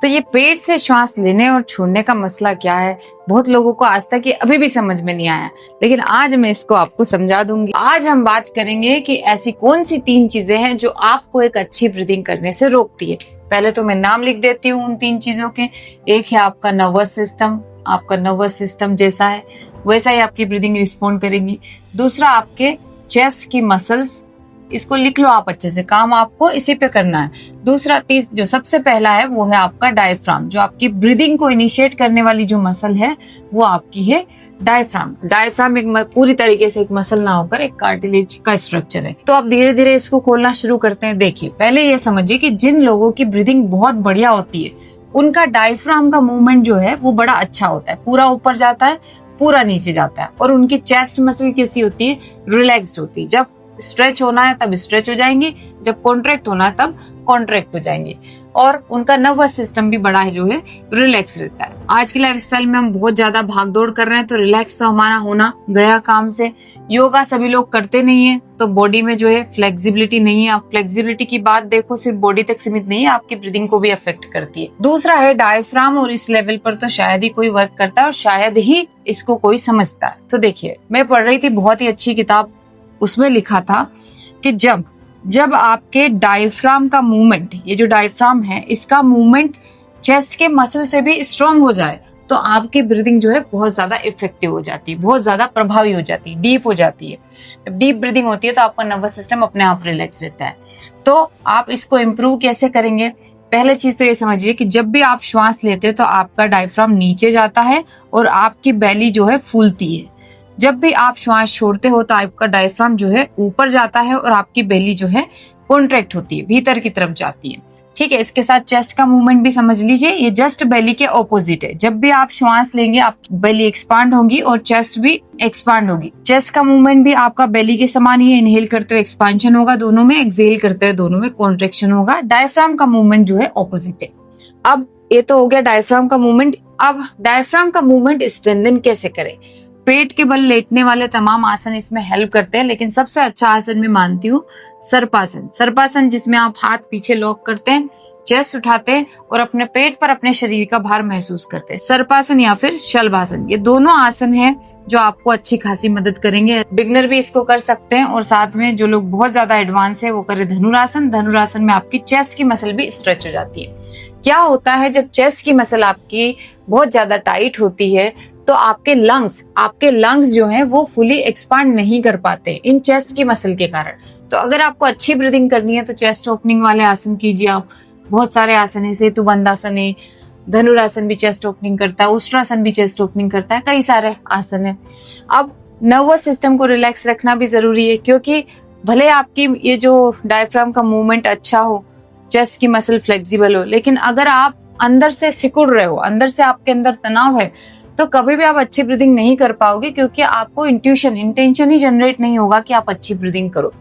तो ये पेट से श्वास लेने और छोड़ने का मसला क्या है, बहुत लोगों को आज तक ये अभी भी समझ में नहीं आया, लेकिन आज मैं इसको आपको समझा दूंगी। आज हम बात करेंगे कि ऐसी कौन सी 3 चीजें हैं जो आपको एक अच्छी ब्रीदिंग करने से रोकती है। पहले तो मैं नाम लिख देती हूँ उन 3 चीजों के। एक है आपका नर्वस सिस्टम, आपका नर्वस सिस्टम जैसा है वैसा ही आपकी ब्रीदिंग रिस्पॉन्ड करेंगी। दूसरा आपके चेस्ट की मसल्स, इसको लिख लो आप अच्छे से, काम आपको इसी पे करना है। दूसरा जो सबसे पहला है वो है आपका डायफ्राम, जो आपकी ब्रीदिंग को इनिशिएट करने वाली जो मसल है वो आपकी है डायफ्राम। डायफ्राम एक पूरी तरीके से एक मसल ना होकर एक कार्टिलेज का स्ट्रक्चर है। तो आप धीरे धीरे इसको खोलना शुरू करते हैं। देखिए, पहले ये समझिए कि जिन लोगों की ब्रीदिंग बहुत बढ़िया होती है उनका डायफ्राम का मूवमेंट जो है वो बड़ा अच्छा होता है, पूरा ऊपर जाता है, पूरा नीचे जाता है। और उनकी चेस्ट मसल कैसी होती है, रिलैक्स्ड होती है। जब स्ट्रेच होना है तब स्ट्रेच हो जाएंगे, जब कॉन्ट्रैक्ट होना है तब कॉन्ट्रैक्ट हो जाएंगे। और उनका नर्वस सिस्टम भी बड़ा है जो है रिलैक्स रहता है। आज की लाइफस्टाइल में हम बहुत ज्यादा भाग दौड़ कर रहे हैं, तो रिलैक्स तो हमारा होना गया काम से। योगा सभी लोग करते नहीं है, तो बॉडी में जो है फ्लेक्सिबिलिटी नहीं है। आप फ्लेक्सिबिलिटी की बात देखो, सिर्फ बॉडी तक सीमित नहीं है, आपकी ब्रीदिंग को भी अफेक्ट करती है। दूसरा है डायफ्राम, और इस लेवल पर तो शायद ही कोई वर्क करता है और शायद ही इसको कोई समझता है। तो देखिए, मैं पढ़ रही थी बहुत ही अच्छी किताब, उसमें लिखा था कि जब आपके डायफ्राम का मूवमेंट, ये जो डायफ्राम है इसका मूवमेंट चेस्ट के मसल से भी स्ट्रांग हो जाए तो आपकी ब्रीदिंग जो है बहुत ज्यादा इफेक्टिव हो जाती है, बहुत ज्यादा प्रभावी हो जाती है, डीप हो जाती है। जब डीप ब्रीदिंग होती है तो आपका नर्वस सिस्टम अपने आप रिलैक्स रहता है। तो आप इसको इम्प्रूव कैसे करेंगे? पहले चीज तो ये समझिए कि जब भी आप श्वास लेते हैं तो आपका डायफ्राम नीचे जाता है और आपकी बेली जो है फूलती है। जब भी आप श्वास छोड़ते हो तो आपका डायफ्राम जो है ऊपर जाता है और आपकी बेली जो है कॉन्ट्रैक्ट होती है, भीतर की तरफ जाती है। ठीक है, इसके साथ चेस्ट का मूवमेंट भी समझ लीजिए, ये जस्ट बेली के ऑपोजिट है। जब भी आप श्वास लेंगे आपकी बेली एक्सपांड होगी और चेस्ट भी एक्सपांड होगी। चेस्ट का मूवमेंट भी आपका बेली के समान ही है, इनहेल करते हुए एक्सपांशन होगा दोनों में, एक्सहेल करते हुए दोनों में कॉन्ट्रैक्शन होगा। डायफ्राम का मूवमेंट जो है ऑपोजिट है। अब ये तो हो गया डायफ्राम का मूवमेंट। अब डायफ्राम का मूवमेंट स्ट्रेंथन कैसे करें? पेट के बल लेटने वाले तमाम आसन इसमें हेल्प करते हैं, लेकिन सबसे अच्छा आसन मैं मानती हूँ सर्पासन। सर्पासन जिसमें आप हाथ पीछे लॉक करते हैं, चेस्ट उठाते हैं और अपने पेट पर अपने शरीर का भार महसूस करते हैं। सर्पासन या फिर शलभासन, ये दोनों आसन हैं जो आपको अच्छी खासी मदद करेंगे। बिगनर भी इसको कर सकते हैं और साथ में जो लोग बहुत ज्यादा एडवांस है वो करें धनुरासन। धनुरासन में आपकी चेस्ट की मसल भी स्ट्रेच हो जाती है। क्या होता है, जब चेस्ट की मसल आपकी बहुत ज्यादा टाइट होती है तो आपके लंग्स जो हैं वो फुली एक्सपांड नहीं कर पाते इन चेस्ट की मसल के कारण। तो अगर आपको अच्छी ब्रीदिंग करनी है तो चेस्ट ओपनिंग वाले आसन कीजिए आप। बहुत सारे आसन है, सेतुबंधासन है, धनुरासन भी चेस्ट ओपनिंग करता है, उष्ट्रासन भी चेस्ट ओपनिंग करता है, कई सारे आसन है। अब नर्वस सिस्टम को रिलैक्स रखना भी जरूरी है, क्योंकि भले आपकी ये जो डायफ्राम का मूवमेंट अच्छा हो, चेस्ट की मसल फ्लेक्सिबल हो, लेकिन अगर आप अंदर से सिकुड़ रहे हो, अंदर से आपके अंदर तनाव है, तो कभी भी आप अच्छी ब्रीदिंग नहीं कर पाओगे, क्योंकि आपको इंटेंशन ही जनरेट नहीं होगा कि आप अच्छी ब्रीदिंग करो।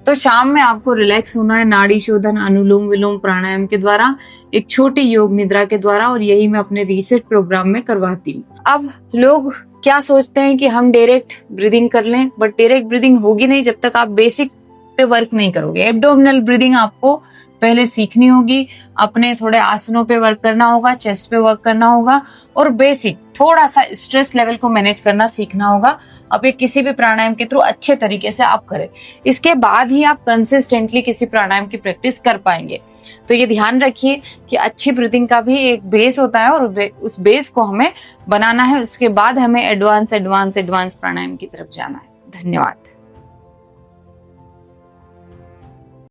तो शाम में आपको रिलैक्स होना है नाड़ी शोधन, अनुलोम विलोम प्राणायाम के द्वारा, एक छोटी योग निद्रा के द्वारा, और यही मैं अपने रीसेट प्रोग्राम में करवाती हूँ। अब लोग क्या सोचते हैं कि हम डायरेक्ट ब्रीदिंग कर लें, बट डायरेक्ट ब्रीदिंग होगी नहीं जब तक आप बेसिक पे वर्क नहीं करोगे। एब्डोमिनल ब्रीदिंग आपको पहले सीखनी होगी, अपने थोड़े आसनों पे वर्क करना होगा, चेस्ट पे वर्क करना होगा, और बेसिक थोड़ा सा स्ट्रेस लेवल को मैनेज करना सीखना होगा। अब ये किसी भी प्राणायाम के थ्रू अच्छे तरीके से आप करें, इसके बाद ही आप कंसिस्टेंटली किसी प्राणायाम की प्रैक्टिस कर पाएंगे। तो ये ध्यान रखिए कि अच्छी ब्रीदिंग का भी एक बेस होता है और उस बेस को हमें बनाना है, उसके बाद हमें एडवांस प्राणायाम की तरफ जाना है। धन्यवाद।